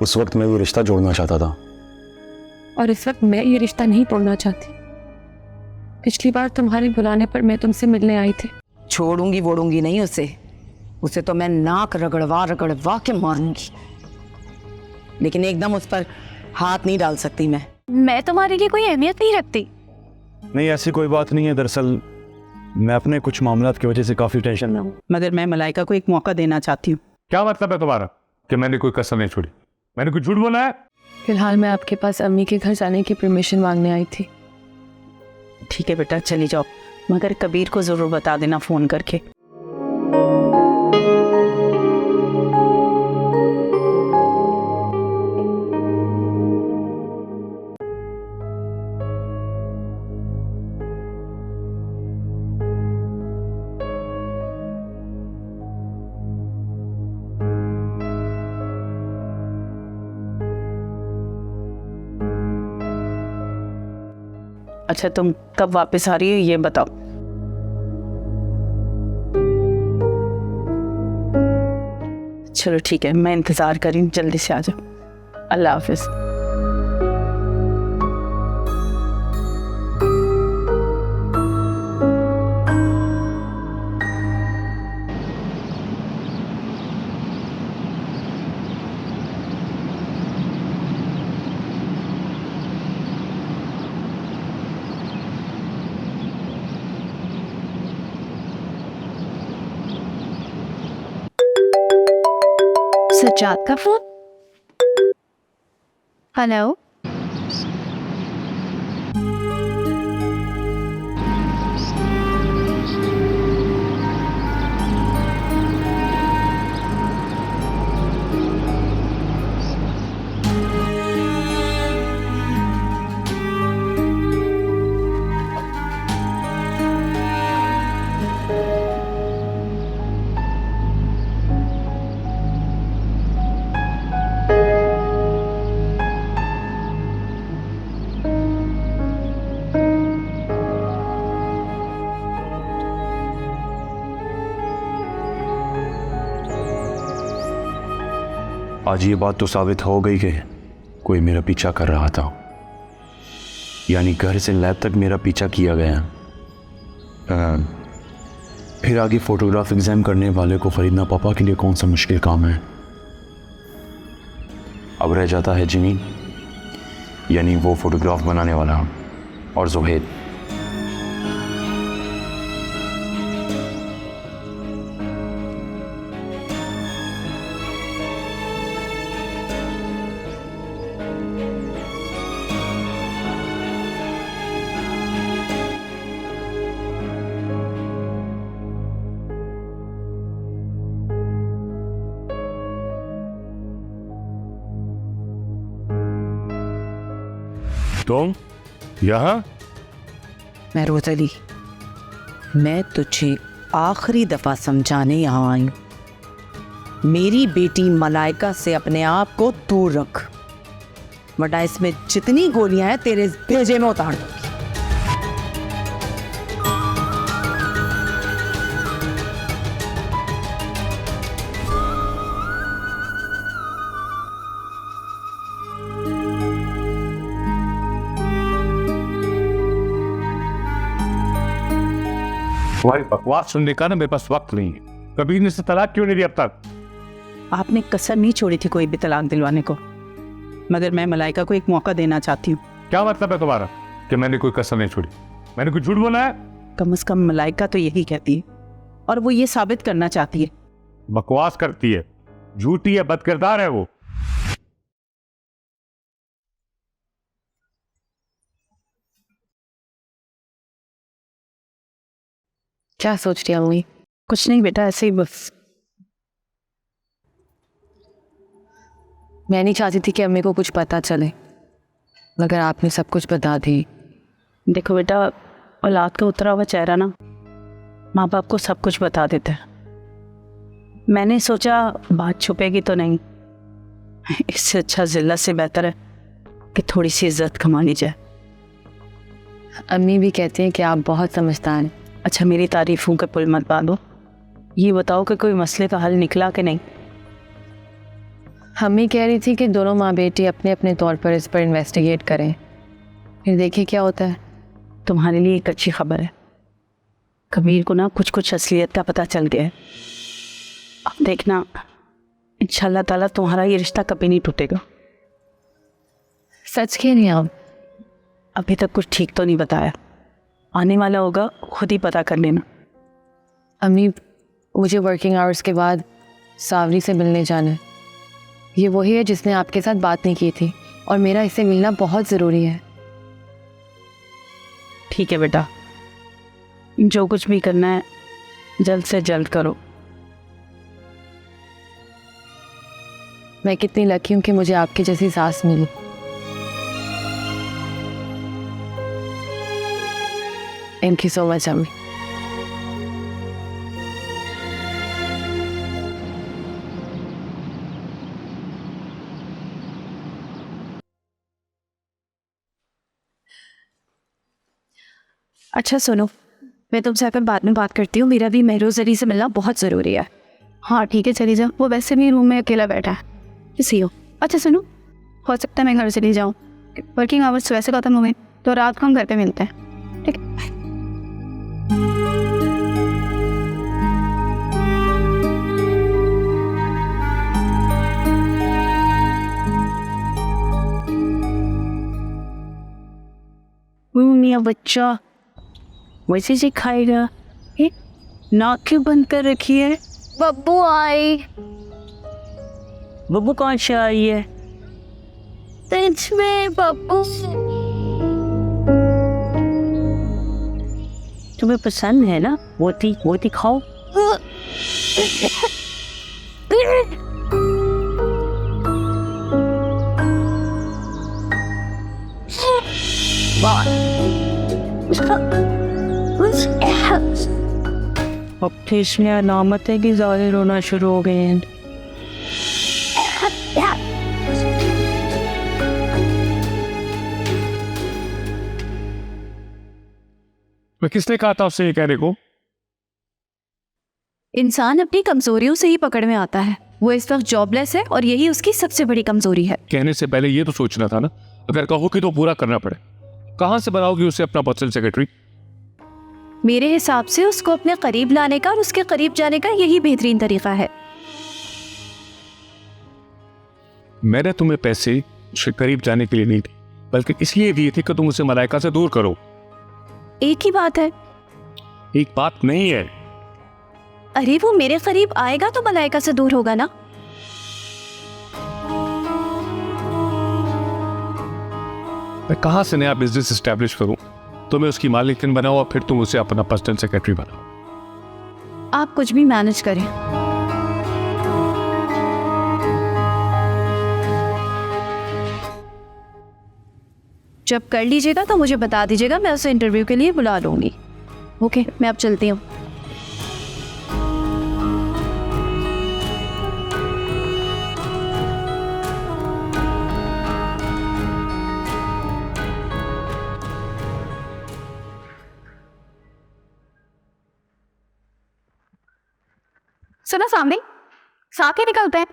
उस वक्त मैं वो रिश्ता जोड़ना चाहता था, और इस वक्त मैं ये रिश्ता नहीं तोड़ना चाहती। पिछली बार तुम्हारे बुलाने पर मैं तुमसे मिलने आई थी। छोड़ूंगी वोड़ूंगी नहीं उसे तो मैं नाक रगड़वा के मारूंगी, लेकिन एकदम उस पर हाथ नहीं डाल सकती। मैं तुम्हारे लिए कोई अहमियत नहीं रखती। नहीं, ऐसी कोई बात नहीं है। दरअसल मैं अपने कुछ मामलात की वजह से काफी टेंशन में हूँ। मगर मैं मलाइका को एक मौका देना चाहती हूँ। क्या मतलब है तुम्हारा कि मैंने कोई कसर नहीं छोड़ी? मैंने कुछ झूठ बोला है? फिलहाल मैं आपके पास अम्मी के घर जाने की परमिशन मांगने आई थी। ठीक है बेटा, चली जाओ, मगर कबीर को जरूर बता देना फोन करके। अच्छा, तुम कब वापस आ रही हो ये बताओ। चलो ठीक है, मैं इंतजार कर रही हूँ, जल्दी से आ जाओ। अल्लाह हाफिज। सज्जाद का फोन। हेलो, आज ये बात तो साबित हो गई कि कोई मेरा पीछा कर रहा था, यानी घर से लैब तक मेरा पीछा किया गया। फिर आगे फोटोग्राफ एग्जाम करने वाले को खरीदना पापा के लिए कौन सा मुश्किल काम है। अब रह जाता है जिनी, यानी वो फोटोग्राफ बनाने वाला, और जोहेद। तुम यहाँ? मैं रोज़ली, मैं तुझे आखिरी दफा समझाने यहाँ आई हूँ। मेरी बेटी मलाइका से अपने आप को दूर रख, वरना इसमें जितनी गोलियां हैं तेरे इस भेजे में उतार दूंगी। तुम्हारी बकवास सुनने का ना मेरे पास वक्त नहीं है। कबीर ने से तलाक क्यों नहीं दी अब तक? आपने कसर नहीं छोड़ी थी कोई भी तलाक दिलवाने को, मगर मैं मलाइका को एक मौका देना चाहती हूँ। क्या मतलब है तुम्हारा कि मैंने कोई कसर नहीं छोड़ी? मैंने कुछ झूठ बोला है? कम से कम मलाइका तो यही कहती है, और वो ये साबित करना चाहती है। बकवास करती है, झूठी है, बदकिरदार है वो। क्या सोच रही अम्मी? कुछ नहीं बेटा, ऐसे ही बस। मैं नहीं चाहती थी कि अम्मी को कुछ पता चले, मगर आपने सब कुछ बता दी। देखो बेटा, औलाद का उतरा हुआ चेहरा ना माँ बाप को सब कुछ बता देता है। मैंने सोचा बात छुपेगी तो नहीं, इससे अच्छा जिल्लत से बेहतर है कि थोड़ी सी इज्जत कमा ली जाए। अम्मी भी कहती हैं कि आप बहुत समझदार हैं। अच्छा, मेरी तारीफों के पुल मत बांधो, ये बताओ कि कोई मसले का हल निकला कि नहीं? मम्मी कह रही थी कि दोनों माँ बेटी अपने अपने तौर पर इस पर इन्वेस्टिगेट करें, फिर देखें क्या होता है। तुम्हारे लिए एक अच्छी खबर है, कबीर को ना कुछ कुछ असलियत का पता चल गया है। अब देखना इंशाल्लाह ताला तुम्हारा ये रिश्ता कभी नहीं टूटेगा। सच कह रही हैं आप? अभी तक कुछ ठीक तो नहीं बताया, आने वाला होगा खुद ही पता कर लेना। अम्मी, मुझे वर्किंग आवर्स के बाद सावरी से मिलने जाना है। ये वही है जिसने आपके साथ बात नहीं की थी और मेरा इससे मिलना बहुत ज़रूरी है। ठीक है बेटा, जो कुछ भी करना है जल्द से जल्द करो। मैं कितनी लकी हूँ कि मुझे आपकी जैसी सास मिली। थैंक यू सो मच अम्मी। अच्छा सुनो, मैं तुमसे आकर बाद में बात करती हूँ, मेरा भी महरोज अली से मिलना बहुत ज़रूरी है। हाँ ठीक है, चली जाओ, वो वैसे भी रूम में अकेला बैठा है। किसी हो। अच्छा सुनो, हो सकता है मैं घर चली जाऊँ, वर्किंग आवर्स वैसे ख़त्म हो गए तो रात को हम घर पे मिलते हैं, ठीक है? मियाँ बच्चा वैसे से खाएगा, नाक क्यों बंद कर रखी है? बब्बू आई। बब्बू कौन से आई है? सच में बब्बू। तुम्हें पसंद है ना? वो खाओ। अब तो इसमें अलामत है कि ज़्यादा रोना शुरू हो गए हैं। मैं किसने कहा था उससे ये कहने को? इंसान अपनी कमजोरियों से ही पकड़ में आता है। वो इस वक्त जॉबलेस है और यही उसकी सबसे बड़ी कमजोरी है। कहने से पहले ये तो सोचना था ना, अगर कहोगे तो पूरा करना पड़े। कहाँ से बनाओगी उसे अपना पर्सनल सेक्रेटरी? मेरे हिसाब से उसको अपने करीब लाने का और उसके करीब जाने का यही बेहतरीन तरीका है। मैंने तुम्हें पैसे उसके करीब जाने के लिए नहीं दिए, बल्कि इसलिए दिए थे कि तुम उसे मलाइका से दूर करो। एक ही बात है। एक बात नहीं है। अरे वो मेरे करीब आएगा तो मलाइका से दूर होगा ना। मैं कहाँ से नया बिजनेस एस्टेब्लिश करूं? तुम्हें उसकी मालिकिन बनाओ और फिर तुम उसे अपना पर्सनल सेक्रेटरी बनाओ। आप कुछ भी मैनेज करें। जब कर लीजिएगा तो मुझे बता दीजिएगा, मैं उसे इंटरव्यू के लिए बुला लूंगी। ओके, मैं अब चलती हूँ। सुना सामने, साथ ही निकलते हैं।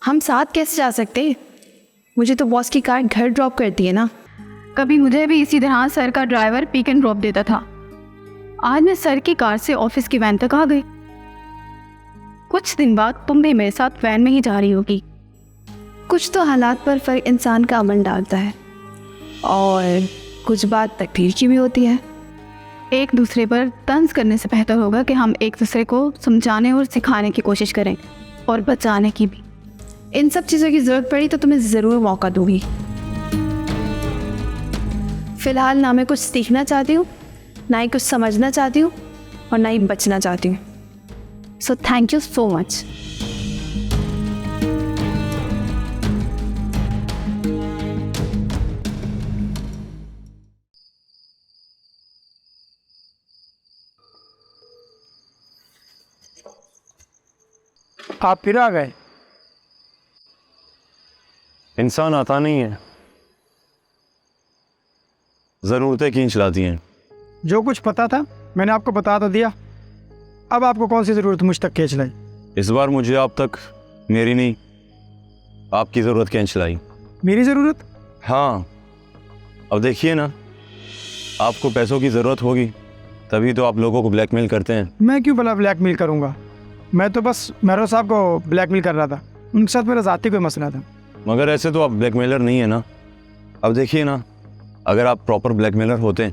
हम साथ कैसे जा सकते? मुझे तो बॉस की कार घर ड्रॉप करती है ना। कभी मुझे भी इसी तरह सर का ड्राइवर पिक एंड ड्रॉप देता था। आज मैं सर की कार से ऑफिस की वैन तक आ गई। कुछ दिन बाद तुम भी मेरे साथ वैन में ही जा रही होगी। कुछ तो हालात पर फर्क इंसान का अमन डालता है और कुछ बात तकदीर की भी होती है। एक दूसरे पर तंज करने से बेहतर होगा कि हम एक दूसरे को समझाने और सिखाने की कोशिश करें, और बचाने की भी। इन सब चीज़ों की ज़रूरत पड़ी तो तुम्हें ज़रूर मौका दूंगी। फ़िलहाल ना मैं कुछ सीखना चाहती हूँ, ना ही कुछ समझना चाहती हूँ, और ना ही बचना चाहती हूँ। So thank you so much. आप फिर आ गए। इंसान आता नहीं है, ज़रूरतें खींच लाती हैं। जो कुछ पता था मैंने आपको बता तो दिया। अब आपको कौन सी ज़रूरत मुझ तक खींच लाई? इस बार मुझे आप तक मेरी नहीं, आपकी ज़रूरत खींच लाई। मेरी ज़रूरत? हाँ, अब देखिए ना, आपको पैसों की ज़रूरत होगी तभी तो आप लोगों को ब्लैकमेल करते हैं। मैं क्यों भला ब्लैकमेल करूँगा? मैं तो बस मेहरो साहब को ब्लैकमेल कर रहा था, उनके साथ मेरा ज़ाती कोई मसला था। मगर ऐसे तो आप ब्लैकमेलर नहीं है ना। अब देखिए ना, अगर आप प्रॉपर ब्लैकमेलर होते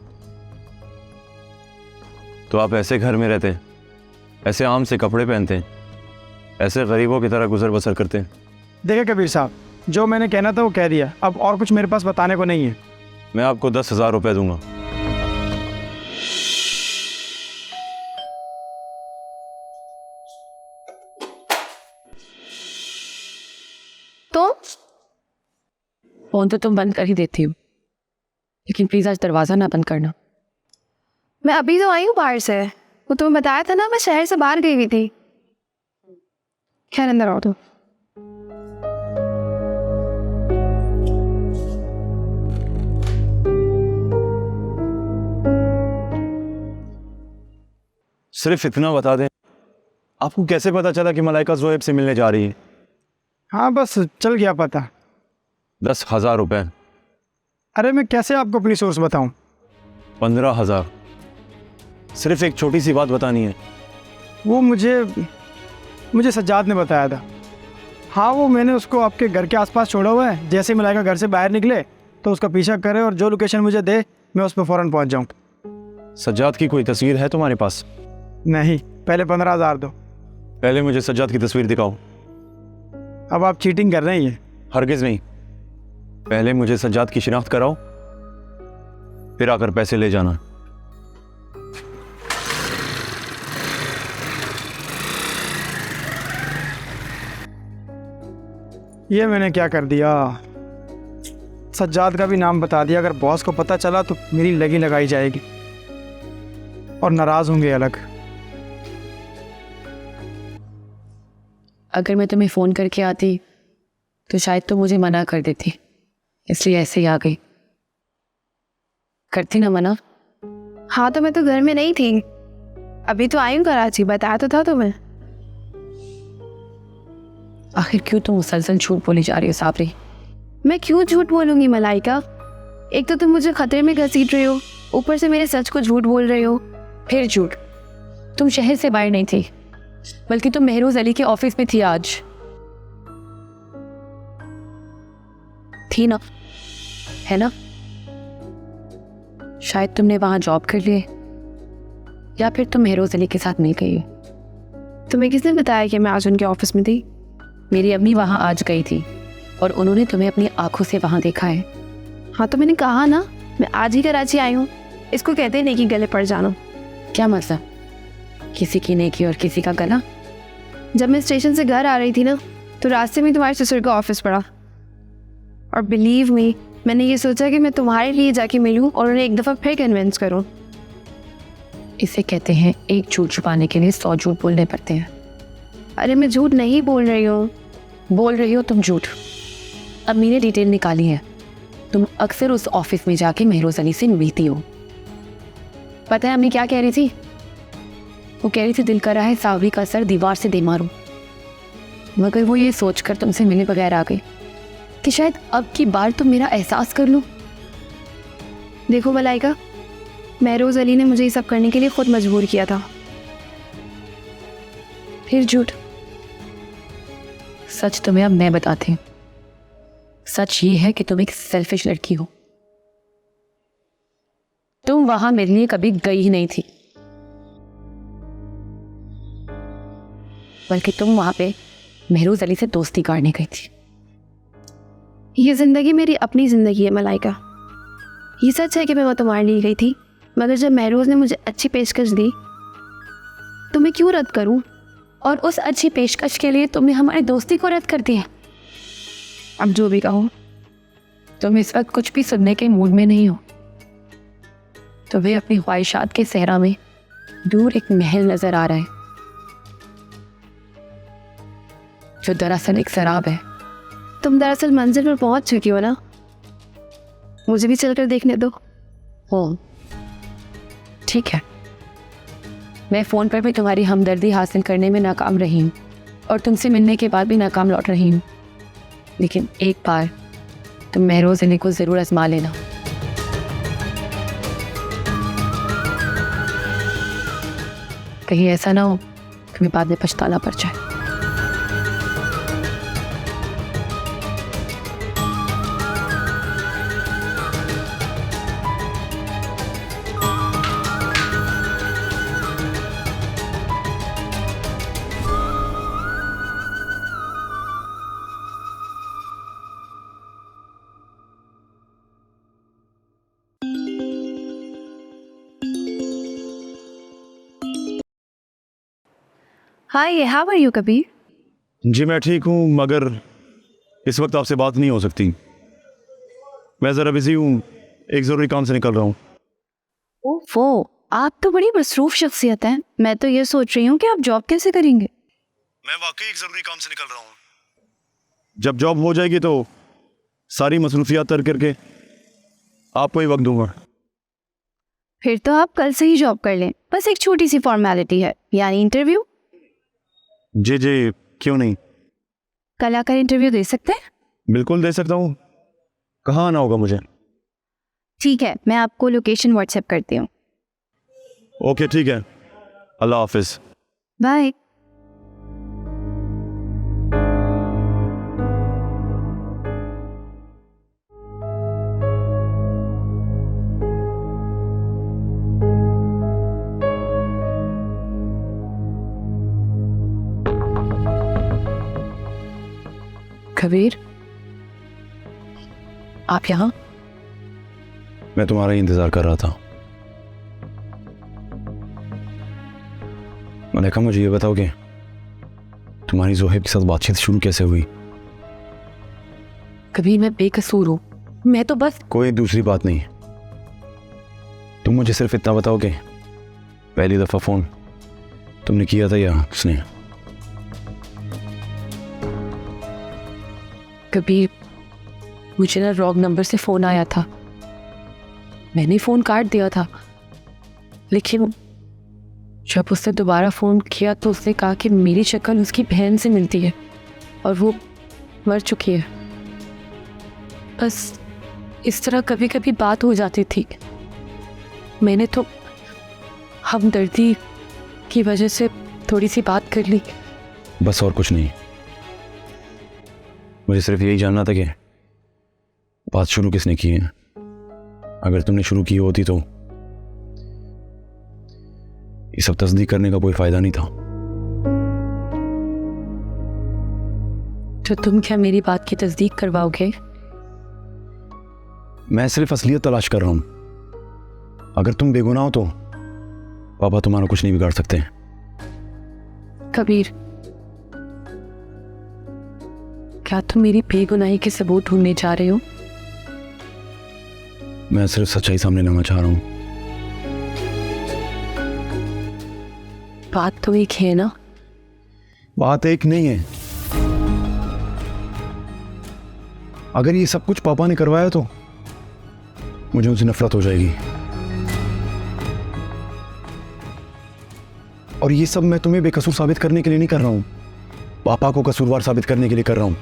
तो आप ऐसे घर में रहते, ऐसे आम से कपड़े पहनते, ऐसे गरीबों की तरह गुजर बसर करते। देखिए कबीर साहब, जो मैंने कहना था वो कह दिया, अब और कुछ मेरे पास बताने को नहीं है। मैं आपको 10,000 रुपये दूंगा। तो फोन तो तुम बंद कर ही देती हो, लेकिन प्लीज आज दरवाजा ना बंद करना। मैं अभी तो आई हूँ बाहर से, वो तुम्हें बताया था ना मैं शहर से बाहर गई हुई थी। खैर अंदर आओ तो। सिर्फ इतना बता दें, आपको कैसे पता चला कि मलाइका ज़ोएब से मिलने जा रही है? हाँ बस चल गया पता। 10,000 रुपये। अरे मैं कैसे आपको अपनी सोर्स बताऊं? 15,000। सिर्फ एक छोटी सी बात बतानी है। वो मुझे सज्जाद ने बताया था। हाँ, वो मैंने उसको आपके घर के आसपास छोड़ा हुआ है, जैसे मलाइका घर से बाहर निकले तो उसका पीछा करे और जो लोकेशन मुझे दे मैं उस पर फ़ौरन पहुँच जाऊँ। सज्जाद की कोई तस्वीर है तुम्हारे पास? नहीं, पहले 15,000 दो। पहले मुझे सज्जाद की तस्वीर दिखाओ। अब आप चीटिंग कर रही हैं। हरगिज़ नहीं, पहले मुझे सज्जाद की शिनाख्त कराओ, फिर आकर पैसे ले जाना। ये मैंने क्या कर दिया? सज्जाद का भी नाम बता दिया। अगर बॉस को पता चला तो मेरी लगी लगाई जाएगी और नाराज़ होंगे अलग। अगर मैं तुम्हें फ़ोन करके आती तो शायद तुम मुझे मना कर देती, इसलिए ऐसे ही आ गई। करती ना मना? हाँ तो मैं तो घर में नहीं थी, अभी तो आई हूँ कराची, बताया तो था तुम्हें। आखिर क्यों तुम मुसलसल झूठ बोली जा रही हो साबरी? मैं क्यों झूठ बोलूँगी मलाइका? एक तो तुम मुझे खतरे में घसीट रहे हो, ऊपर से मेरे सच को झूठ बोल रहे हो। फिर झूठ? तुम शहर से बाहर नहीं थी, बल्कि तुम महरोज अली के ऑफिस में थी आज। थी ना, है ना? शायद तुमने वहां जॉब कर लिए, या फिर तुम महरोज अली के साथ मिल गई हो। तुम्हें किसने बताया कि मैं आज उनके ऑफिस में थी? मेरी अम्मी वहां आज गई थी और उन्होंने तुम्हें अपनी आंखों से वहां देखा है। हाँ तो मैंने कहा ना, मैं आज ही कराची आई हूँ। इसको कहते हैं नेकी गले पड़ जाना। क्या मतलब? किसी की नेकी और किसी का गला? जब मैं स्टेशन से घर आ रही थी ना, तो रास्ते में तुम्हारे ससुर का ऑफिस पड़ा, और बिलीव मी, मैंने ये सोचा कि मैं तुम्हारे लिए जाके मिलूं और उन्हें एक दफ़ा फिर कन्विंस करूं। इसे कहते हैं एक झूठ छुपाने के लिए 100 झूठ बोलने पड़ते हैं। अरे मैं झूठ नहीं बोल रही हूँ। बोल रही हो तुम झूठ। अम्मी ने डिटेल निकाली है, तुम अक्सर उस ऑफिस में जाके महरोज अली से मिलती हो। पता है अम्मी क्या कह रही थी? वो कह रही थी दिल कर रहा है सावरी का सर दीवार से दे मारूं, मगर वो ये सोचकर तुमसे मिलने बगैर आ गई कि शायद अब की बार तुम मेरा एहसास कर लो। देखो मलाइका, महरोज अली ने मुझे ये सब करने के लिए खुद मजबूर किया था। फिर झूठ? सच तुम्हें अब मैं बताती हूँ। सच ये है कि तुम एक सेल्फिश लड़की हो। तुम वहां मेरे लिए कभी गई ही नहीं थी, बल्कि तुम वहां पे महरोज अली से दोस्ती करने गई थी। ये जिंदगी मेरी अपनी जिंदगी है मलाइका। ये सच है कि मैं वो तुम्हारे लिए गई थी, मगर जब महरोज ने मुझे अच्छी पेशकश दी तो मैं क्यों रद्द करूं? और उस अच्छी पेशकश के लिए तुमने हमारी दोस्ती को रद्द कर दिया। अब जो भी कहो, तुम इस वक्त कुछ भी सुनने के मूड में नहीं हो। तुम्हें अपनी ख्वाहिशात के सहरा में दूर एक महल नजर आ रहा है, जो दरअसल एक शराब है। तुम दरअसल मंजिल पर पहुंच चुकी हो ना, मुझे भी चलकर देखने दो। हो ठीक है, मैं फ़ोन पर भी तुम्हारी हमदर्दी हासिल करने में नाकाम रही हूँ और तुमसे मिलने के बाद भी नाकाम लौट रही हूँ, लेकिन एक बार तुम महरोज़ अली को ज़रूर आजमा लेना। कहीं ऐसा ना हो तुम्हें बाद में पछताना पड़ जाए। हाय, हाउ आर यू कबीर? जी मैं ठीक हूँ, मगर इस वक्त आपसे बात नहीं हो सकती। मैं ज़रा बिजी हूँ, एक ज़रूरी काम से निकल रहा हूँ। ओफो, आप तो बड़ी मसरूफ शख्सियत हैं। मैं तो ये सोच रही हूँ कि आप जॉब कैसे करेंगे। मैं वाकई एक ज़रूरी काम से निकल रहा हूँ। जब जॉब हो जाएगी तो सारी मसरूफियात तर्क करके आपको ही वक्त दूंगा। फिर तो आप कल से ही जॉब कर लें। बस एक छोटी सी फॉर्मेलिटी है, यानी इंटरव्यू। जी जी, क्यों नहीं, कल आकर इंटरव्यू दे सकते हैं? बिल्कुल दे सकता हूँ। कहाँ आना होगा मुझे? ठीक है, मैं आपको लोकेशन व्हाट्सएप करती हूँ। ओके ठीक है, अल्लाह हाफिज़। बाय। कबीर, आप यहाँ? मैं तुम्हारा ही इंतज़ार कर रहा था। मलाइका, मुझे ये बताओ कि तुम्हारी जोहेब के साथ बातचीत शुरू कैसे हुई? कबीर, मैं बेकसूर हूँ। मैं तो बस कोई दूसरी बात नहीं, तुम मुझे सिर्फ इतना बताओ कि पहली दफ़ा फ़ोन तुमने किया था या उसने? कबीर, मुझे ना रॉन्ग नंबर से फ़ोन आया था। मैंने फ़ोन काट दिया था, लेकिन जब उसने दोबारा फ़ोन किया तो उसने कहा कि मेरी शक्ल उसकी बहन से मिलती है और वो मर चुकी है। बस इस तरह कभी कभी बात हो जाती थी। मैंने तो हमदर्दी की वजह से थोड़ी सी बात कर ली। बस, और कुछ नहीं। मुझे सिर्फ यही जानना था कि बात शुरू किसने की है। अगर तुमने शुरू की होती तो ये सब तस्दीक करने का कोई फायदा नहीं था। तो तुम क्या मेरी बात की तस्दीक करवाओगे? मैं सिर्फ असलियत तलाश कर रहा हूं। अगर तुम बेगुनाह हो तो पापा तुम्हारा कुछ नहीं बिगाड़ सकते। कबीर, क्या तुम मेरी बेगुनाही के सबूत ढूंढने जा रहे हो? मैं सिर्फ सच्चाई सामने लाना चाह रहा हूं। बात तो एक है ना? बात एक नहीं है। अगर ये सब कुछ पापा ने करवाया तो मुझे उनसे नफरत हो जाएगी। और ये सब मैं तुम्हें बेकसूर साबित करने के लिए नहीं कर रहा हूं, पापा को कसूरवार साबित करने के लिए कर रहा हूं।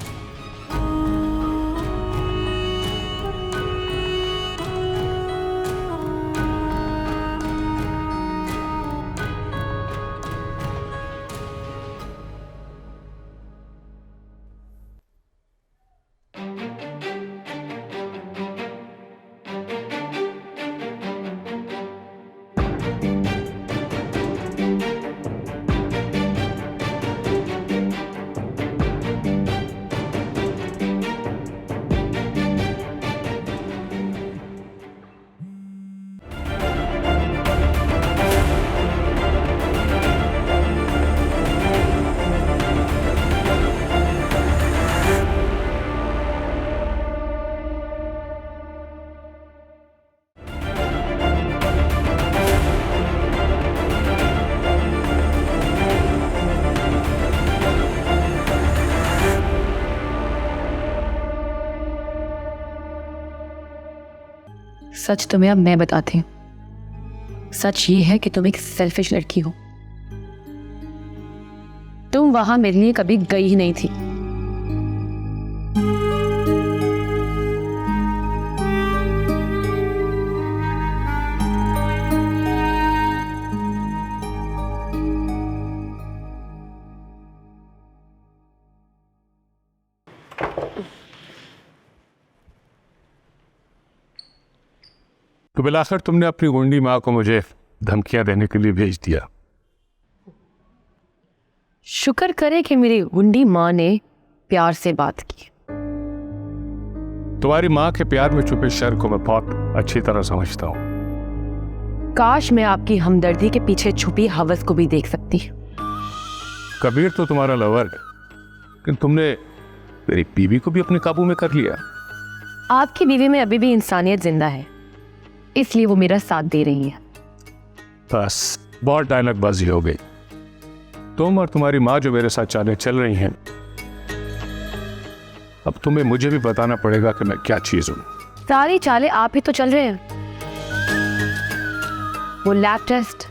सच तुम्हें अब मैं बताती हूँ। सच ये है कि तुम एक सेल्फिश लड़की हो। तुम वहां मेरे लिए कभी गई ही नहीं थी। तो बिलाखिर तुमने अपनी गुंडी माँ को मुझे धमकियां देने के लिए भेज दिया। शुक्र करे कि मेरी गुंडी माँ ने प्यार से बात की। तुम्हारी माँ के प्यार में छुपे शर को मैं बहुत अच्छी तरह समझता हूँ। काश मैं आपकी हमदर्दी के पीछे छुपी हवस को भी देख सकती। कबीर तो तुम्हारा लवर है, लेकिन तुमने मेरी बीवी को भी अपने काबू में कर लिया। आपकी बीवी में अभी भी इंसानियत जिंदा है, इसलिए वो मेरा साथ दे रही है। बस बहुत डायलॉग बाजी हो गई। तुम और तुम्हारी माँ जो मेरे साथ चालें चल रही हैं, अब तुम्हें मुझे भी बताना पड़ेगा कि मैं क्या चीज हूं। सारी चालें आप ही तो चल रहे हैं। वो लैब टेस्ट,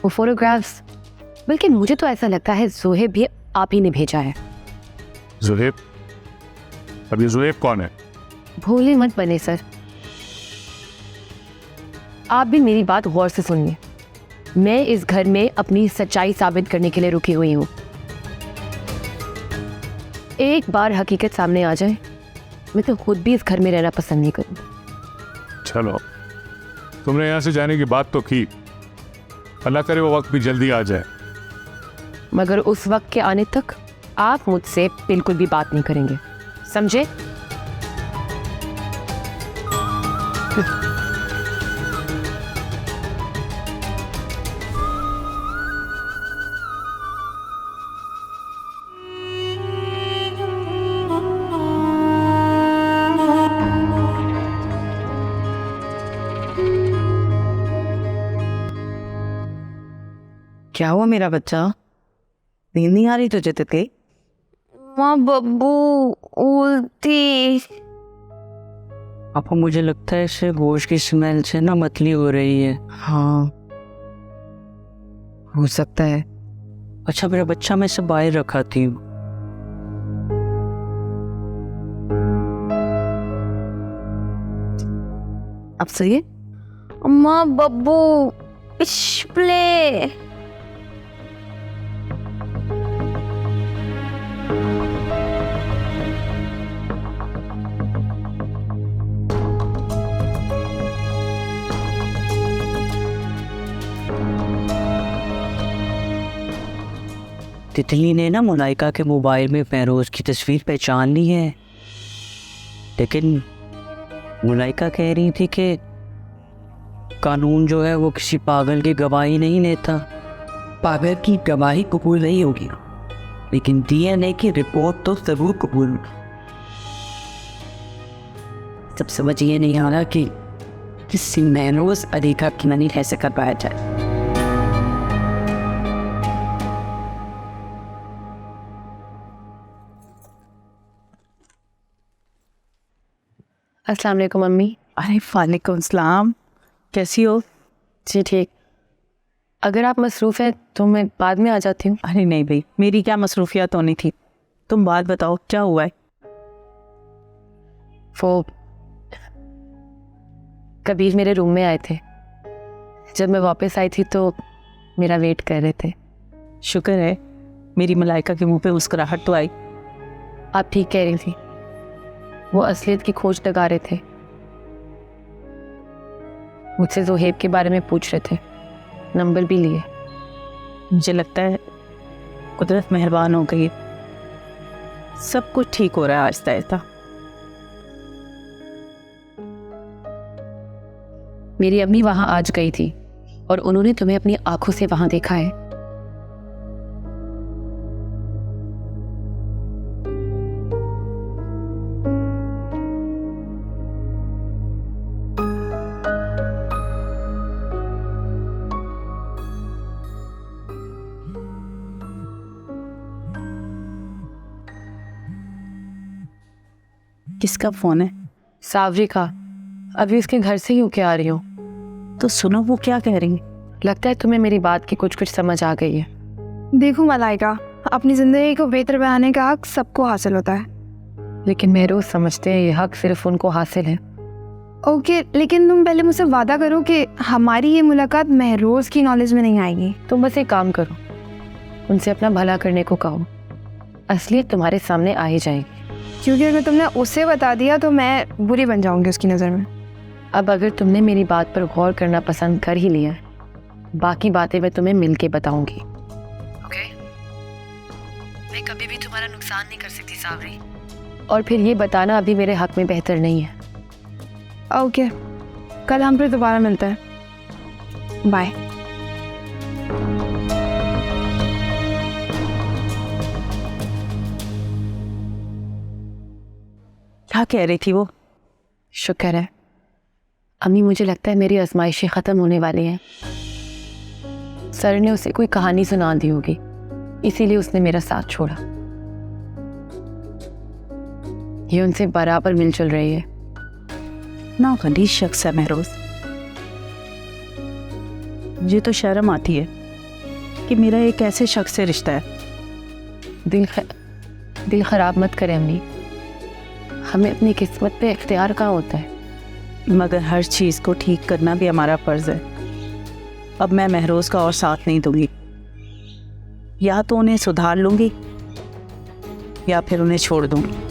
वो फोटोग्राफ्स, बल्कि मुझे तो ऐसा लगता है जोहेब भी आप ही ने भेजा है। जोहेब? अब ये जोहेब कौन है? भूले मत बने सर, आप भी मेरी बात गौर से सुनिए। मैं इस घर में अपनी सच्चाई साबित करने के लिए रुकी हुई हूँ। एक बार हकीकत सामने आ जाए, मैं तो खुद भी इस घर में रहना पसंद नहीं करूँगी। चलो, तुमने यहाँ से जाने की बात तो की, अल्लाह करे वो वक्त भी जल्दी आ जाए। मगर उस वक्त के आने तक आप मुझसे बिल्कुल भी बात नहीं करेंगे, समझे? क्या हुआ मेरा बच्चा? नींद नहीं आ रही तुझे तितली? माँ बब्बू उल्टी। आपको मुझे लगता है इसे गोश्त की स्मेल से ना मतली हो रही है। हाँ हो सकता है। अच्छा मेरा बच्चा, मैं इसे बाहर रखाती हूँ। अब सही है? माँ बब्बू प्ले। तितली ने ना मुलाइका के मोबाइल में फेरोज की तस्वीर पहचान ली है, लेकिन मुलाइका कह रही थी कि कानून जो है वो किसी पागल की गवाही नहीं लेता। पागल की गवाही कबूल नहीं होगी, लेकिन डीएनए की रिपोर्ट तो जरूर कबूल होगी। सब समझ ये नहीं आ रहा कि किसी महरोज अली का किनानी कैसे कर पाया जाए। अस्सलाम वालेकुम मम्मी। अरे वालेकुम सलाम, कैसी हो? जी ठीक। अगर आप मसरूफ़ हैं तो मैं बाद में आ जाती हूँ। अरे नहीं भाई, मेरी क्या मसरूफियत होनी थी, तुम बात बताओ क्या हुआ है? वो कबीर मेरे रूम में आए थे। जब मैं वापस आई थी तो मेरा वेट कर रहे थे। शुक्र है मेरी मलाइका के मुंह पे मुस्कुराहट तो आई। आप ठीक कह रही थी, वो असलियत की खोज लगा रहे थे। मुझसे जोहेब के बारे में पूछ रहे थे, नंबर भी लिए। मुझे लगता है कुदरत मेहरबान हो गई, सब कुछ ठीक हो रहा है आहिस्ता आहिस्ता। मेरी अम्मी वहां आज गई थी और उन्होंने तुम्हें अपनी आंखों से वहां देखा है। किसका फोन है? सावरी का। अभी उसके घर से ही होके आ रही हूँ। तो सुनो वो क्या कह रही है। लगता है तुम्हें मेरी बात की कुछ कुछ समझ आ गई है। देखो मलाइका, अपनी ज़िंदगी को बेहतर बनाने का हक सबको हासिल होता है। लेकिन महरोज समझते हैं ये हक सिर्फ उनको हासिल है। ओके, लेकिन तुम पहले मुझसे वादा करो कि हमारी ये मुलाकात महरोज की नॉलेज में नहीं आएगी। तुम बस एक काम करो, उनसे अपना भला करने को कहो, असलियत तुम्हारे सामने आ ही जाएगी। क्योंकि अगर तुमने उसे बता दिया तो मैं बुरी बन जाऊंगी उसकी नज़र में। अब अगर तुमने मेरी बात पर गौर करना पसंद कर ही लिया, बाकी बातें मैं तुम्हें मिल के बताऊंगी। ओके? मैं कभी भी तुम्हारा नुकसान नहीं कर सकती सावरी, और फिर ये बताना अभी मेरे हक में बेहतर नहीं है। ओके, कल हम फिर दोबारा मिलते हैं। बाय। क्या कह रही थी वो? शुक्र है अम्मी, मुझे लगता है मेरी आजमाइशें ख़त्म होने वाली हैं। सर ने उसे कोई कहानी सुना दी होगी, इसीलिए उसने मेरा साथ छोड़ा। ये उनसे बराबर मिलजुल रही है। ना गलीज शख्स है महरोज। मुझे तो शर्म आती है कि मेरा एक ऐसे शख्स से रिश्ता है। दिल खराब मत करें अम्मी, हमें अपनी किस्मत पे इख्तियार कहाँ होता है। मगर हर चीज़ को ठीक करना भी हमारा फ़र्ज़ है। अब मैं महरोज का और साथ नहीं दूंगी। या तो उन्हें सुधार लूंगी या फिर उन्हें छोड़ दूंगी।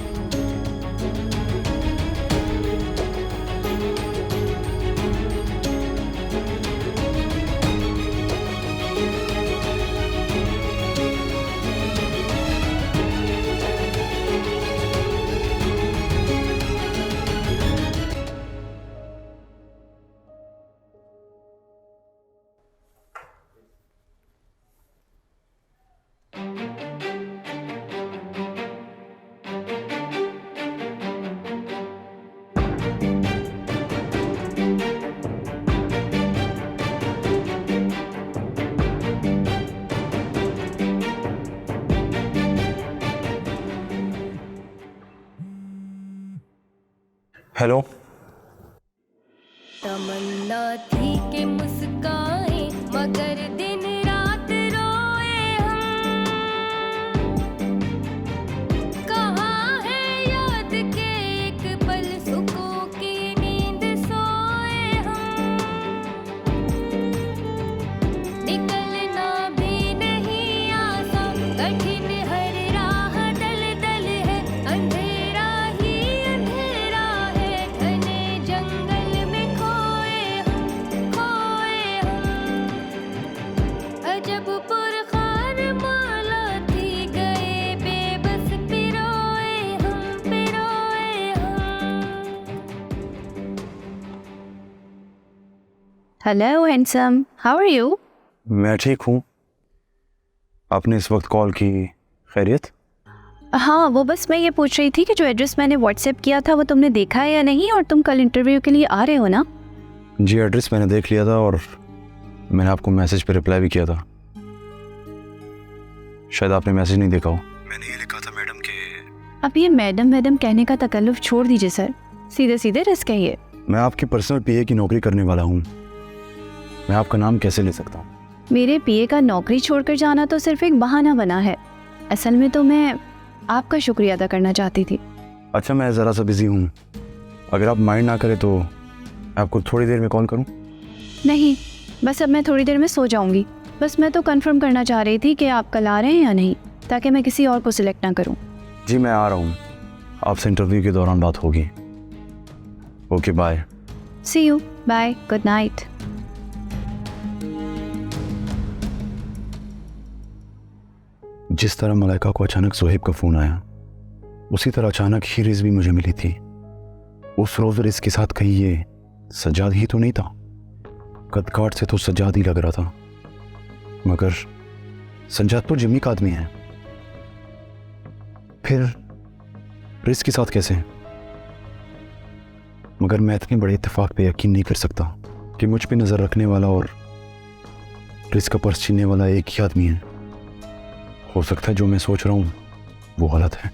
हेलो। तमन्ना थी कि मुस्काए मगर दिन रात रोए हम। कहाँ है याद के एक पल सुकून की नींद सोए हम। निकलना भी नहीं आसान, कठिन हर राह दल दल है। अंधेरा ही अंधेरा है, घने जंगल में खोए हम, खोए हम। अजब पुरखान माला थी, गए बेबस पिरोए हम, पिरोए हम। Hello handsome, how are you? मैं ठीक हूँ। आपने इस वक्त कॉल की, खैरियत? हाँ, वो बस मैं ये पूछ रही थी कि जो एड्रेस मैंने व्हाट्सएप किया था वो तुमने देखा है या नहीं, और तुम कल इंटरव्यू के लिए आ रहे हो ना? जी, एड्रेस मैंने देख लिया था और मैंने आपको मैसेज पे रिप्लाई भी किया था। शायद आपने मैसेज नहीं देखा हो। मैंने ये लिखा था मैडम के। अब ये मैडम मैडम कहने का तकल्लुफ छोड़ दीजिए सर, सीधे सीधे रिस्क कहिए। मैं आपकी पर्सनल पीए की नौकरी करने वाला हूँ, मैं आपका नाम कैसे ले सकता हूँ? मेरे पीए का नौकरी छोड़कर जाना तो सिर्फ एक बहाना बना है। असल में तो मैं आपका शुक्रिया अदा करना चाहती थी। अच्छा, मैं ज़रा सा बिजी हूँ, अगर आप माइंड ना करें तो आपको थोड़ी देर में कॉल करूँ? नहीं, बस अब मैं थोड़ी देर में सो जाऊंगी। बस मैं तो कंफर्म करना चाह रही थी कि आप कल आ रहे हैं या नहीं, ताकि मैं किसी और को सिलेक्ट ना करूं। जी, मैं आ रहा हूँ, आपसे इंटरव्यू के दौरान बात होगी। Okay, bye. See you, bye, good night. जिस तरह मलाइका को अचानक सोहेब का फ़ोन आया, उसी तरह अचानक ही रिज भी मुझे मिली थी। उस रोज़ रिज के साथ कहीं ये सज्जाद ही तो नहीं था। कदकाठ से तो सज्जाद ही लग रहा था, मगर सज्जाद तो जिम्मी का आदमी है, फिर रिज के साथ कैसे? मगर मैं इतने बड़े इत्तेफाक पे यकीन नहीं कर सकता कि मुझ पे नज़र रखने वाला और रिज का पर्स छीनने वाला एक ही आदमी है। हो सकता है जो मैं सोच रहा हूँ वो गलत है।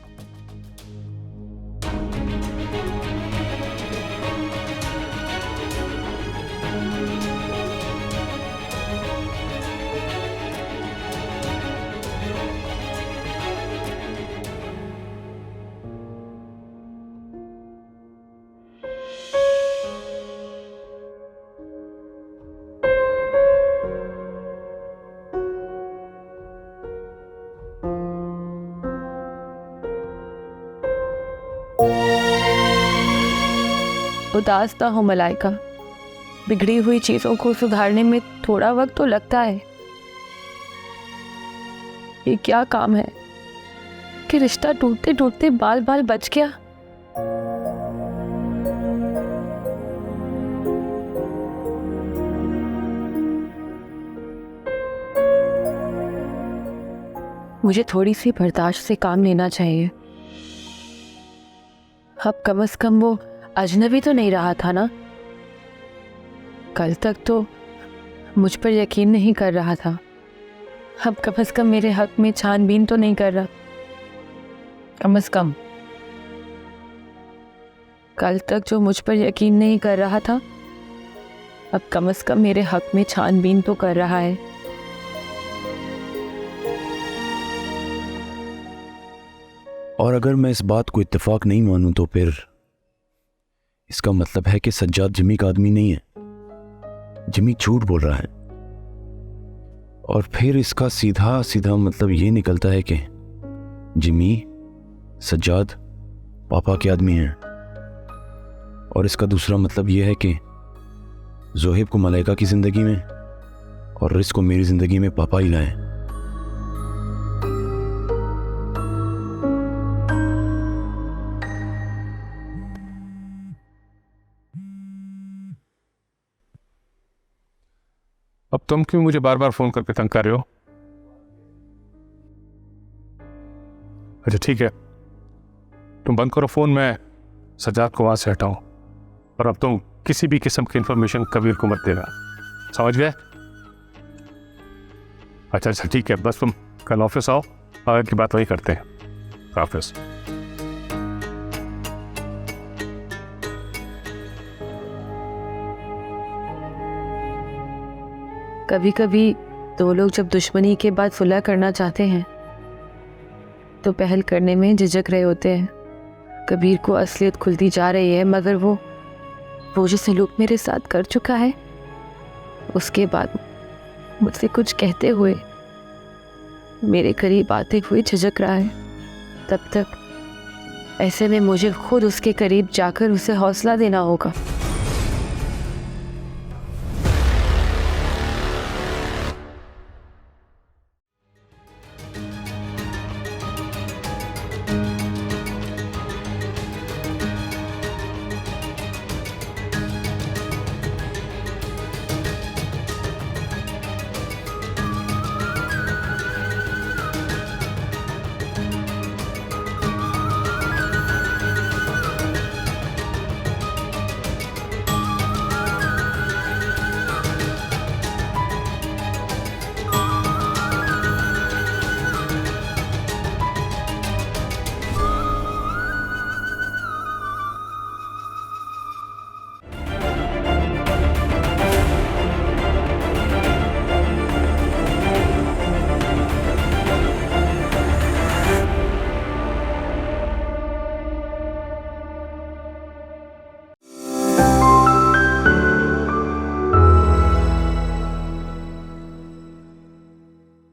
उदास ना हो मलाइका, बिगड़ी हुई चीजों को सुधारने में थोड़ा वक्त तो लगता है। ये क्या काम है कि रिश्ता टूटते टूटते बाल बाल बच गया। मुझे थोड़ी सी बर्दाश्त से काम लेना चाहिए। अब कम से कम वो अजनबी तो नहीं रहा था ना। कल तक तो मुझ पर यकीन नहीं कर रहा था, अब कम से कम मेरे हक में छानबीन तो नहीं कर रहा। कम से कम कल तक जो मुझ पर यकीन नहीं कर रहा था, अब कम से कम मेरे हक में छानबीन तो कर रहा है। और अगर मैं इस बात को इत्तेफाक नहीं मानूं तो फिर इसका मतलब है कि सज्जाद जिमी का आदमी नहीं है। जिमी झूठ बोल रहा है। और फिर इसका सीधा सीधा मतलब ये निकलता है कि जिमी सज्जाद पापा के आदमी हैं। और इसका दूसरा मतलब यह है कि जोहेब को मलाइका की ज़िंदगी में और रिस्क को मेरी ज़िंदगी में पापा ही लाए। अब तुम क्यों मुझे बार बार फोन करके तंग कर रहे हो? अच्छा ठीक है, तुम बंद करो फोन, मैं सज्जाद को वहां से हटाऊं। और अब तुम किसी भी किस्म की इंफॉर्मेशन कबीर को मत देना, समझ गए? अच्छा ठीक है, बस तुम कल ऑफिस आओ, आगे की बात वही करते हैं। ऑफिस कभी कभी दो लोग जब दुश्मनी के बाद सुलह करना चाहते हैं तो पहल करने में झिझक रहे होते हैं। कबीर को असलियत खुलती जा रही है, मगर वो जो सलूक मेरे साथ कर चुका है, उसके बाद मुझसे कुछ कहते हुए, मेरे करीब आते हुए झिझक रहा है। तब तक ऐसे में मुझे खुद उसके करीब जाकर उसे हौसला देना होगा।